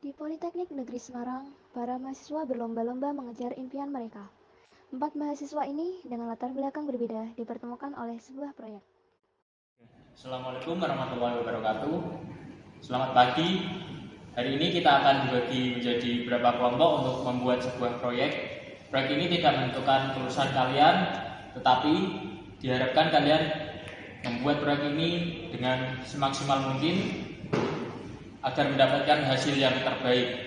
Di Politeknik Negeri Semarang, para mahasiswa berlomba-lomba mengejar impian mereka. 4 mahasiswa ini dengan latar belakang berbeda dipertemukan oleh sebuah proyek. Assalamualaikum warahmatullahi wabarakatuh. Selamat pagi. Hari ini kita akan dibagi menjadi beberapa kelompok untuk membuat sebuah proyek. Proyek ini tidak menentukan kelulusan kalian, tetapi diharapkan kalian membuat proyek ini dengan semaksimal mungkin agar mendapatkan hasil yang terbaik.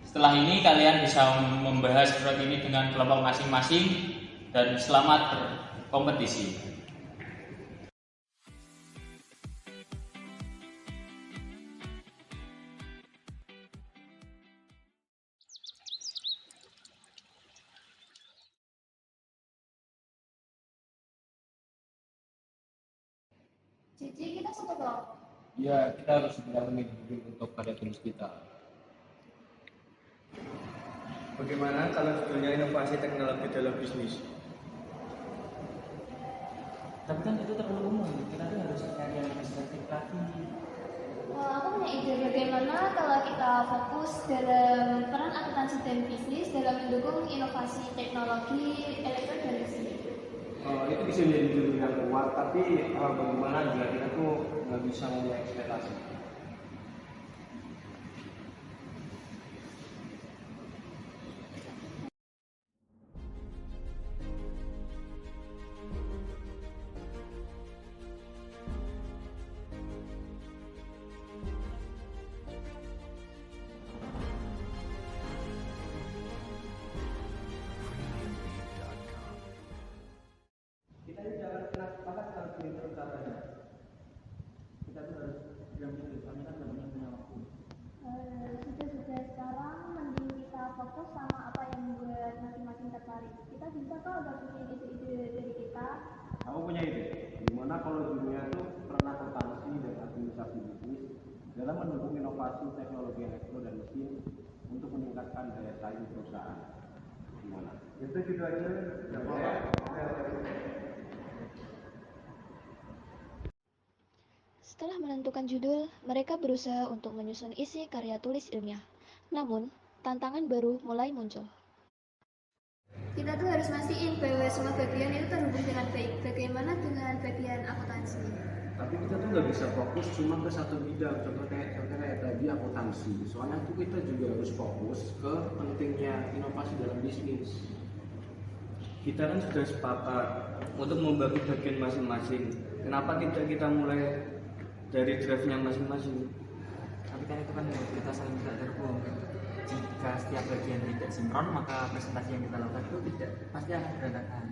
Setelah ini kalian bisa membahas proyek ini dengan kelompok masing-masing dan selamat berkompetisi. Cici, kita satu kelompok. Ya, kita harus segera mengirim untuk karya tulis kita. Bagaimana kalau judulnya inovasi teknologi dalam bisnis? Tapi kan itu terlalu umum, kita tuh harus cari yang spesifik lagi. Aku punya ide bagaimana kalau kita fokus dalam peran akuntansi dan bisnis dalam mendukung inovasi teknologi elektro dan listrik. Itu bisa menjadi judul yang kuat, tapi bagaimana jika kita tuh nggak bisa memulai ekspektasi? Kita jangan kena sepakat kalau bikin terus saja. Kita tuh harus bilang-bilang, soalnya kan nggak punya waktu. Sudah sekarang mending kita fokus sama apa yang membuat masing-masing tertarik. Kita bisa kok dapetin ide-ide dari kita. Aku punya ide. Gimana kalau judulnya itu peran akuntansi dan administrasi bisnis dalam mendukung inovasi teknologi elektro dan mesin untuk meningkatkan daya saing perusahaan. Gimana? Itu judulnya. Setelah menentukan judul, mereka berusaha untuk menyusun isi karya tulis ilmiah. Namun, tantangan baru mulai muncul. Kita tuh harus mastiin bahwa semua bagian itu terhubung dengan baik. Bagaimana dengan bagian akuntansi? Tapi kita tuh nggak bisa fokus cuma ke satu bidang. Contohnya kayak tadi akuntansi. Soalnya tuh kita juga harus fokus ke pentingnya inovasi dalam bisnis. Kita kan sudah sepakat untuk membagi bagian masing-masing. Kenapa tidak kita mulai dari drive-nya masing-masing? Tapi kan itu kan kita saling tidak terhubung. Jika setiap bagian tidak sinkron, maka presentasi yang kita lakukan itu tidak pasti akan berantakan.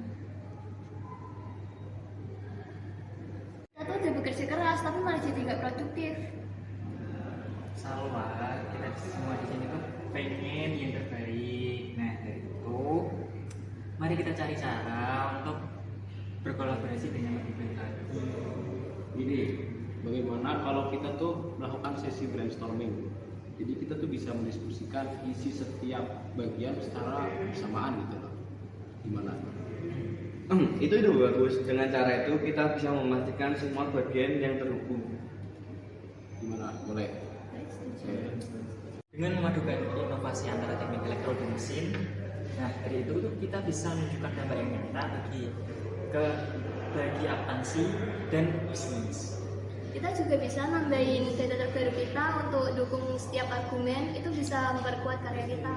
Kita tuh udah bekerja keras, tapi malah jadi nggak produktif. Salah, kita semua di sini tuh pengen yang terbaik. Nah dari itu, mari kita cari cara untuk berkolaborasi dengan lebih baik lagi. Ini, bagaimana kalau kita tuh melakukan sesi brainstorming? Jadi kita tuh bisa mendiskusikan isi setiap bagian secara bersamaan gitu loh. Gimana? Itu ide bagus. Dengan cara itu kita bisa memastikan semua bagian yang terhubung. Gimana? Boleh? Dengan memadukan inovasi antara teknik elektro dan mesin, nah dari itu kita bisa menunjukkan dampak yang nyata bagi akuntansi dan bisnis. Kita juga bisa nambahin data terbaru kita untuk dukung setiap argumen, itu bisa memperkuat karya kita.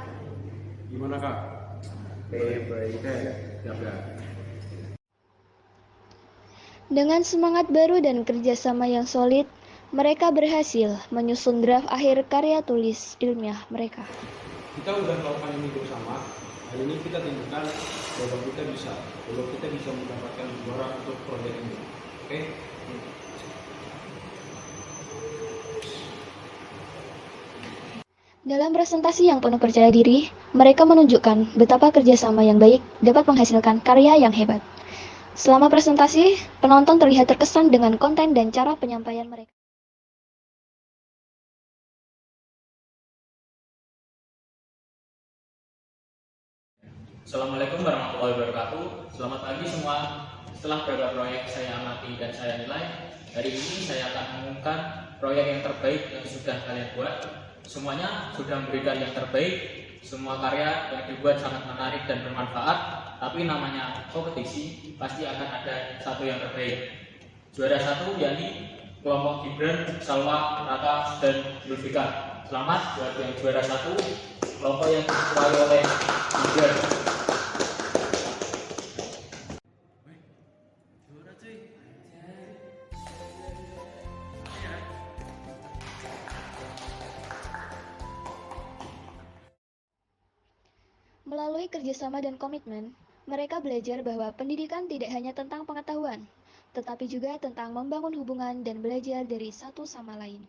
Gimana Kak? Baik. Siap ya. Dengan semangat baru dan kerjasama yang solid, mereka berhasil menyusun draft akhir karya tulis ilmiah mereka. Kita udah melakukan ini bersama. Hari ini kita tunjukkan bahwa kita bisa mendapatkan juara untuk proyek ini. Oke? Dalam presentasi yang penuh percaya diri, mereka menunjukkan betapa kerjasama yang baik dapat menghasilkan karya yang hebat. Selama presentasi, penonton terlihat terkesan dengan konten dan cara penyampaian mereka. Assalamualaikum warahmatullahi wabarakatuh. Selamat pagi semua. Setelah beberapa proyek saya amati dan saya nilai, hari ini saya akan mengumumkan proyek yang terbaik yang sudah kalian buat. semuanya sudah memberikan yang terbaik. Semua karya yang dibuat sangat menarik dan bermanfaat, tapi namanya kompetisi pasti akan ada satu yang terbaik. Juara satu yakni kelompok Gibran, Salwa, Raka, dan Zulfika. Selamat buat yang juara satu, kelompok yang diketuai oleh Gibran. Melalui kerjasama dan komitmen, mereka belajar bahwa pendidikan tidak hanya tentang pengetahuan, tetapi juga tentang membangun hubungan dan belajar dari satu sama lain.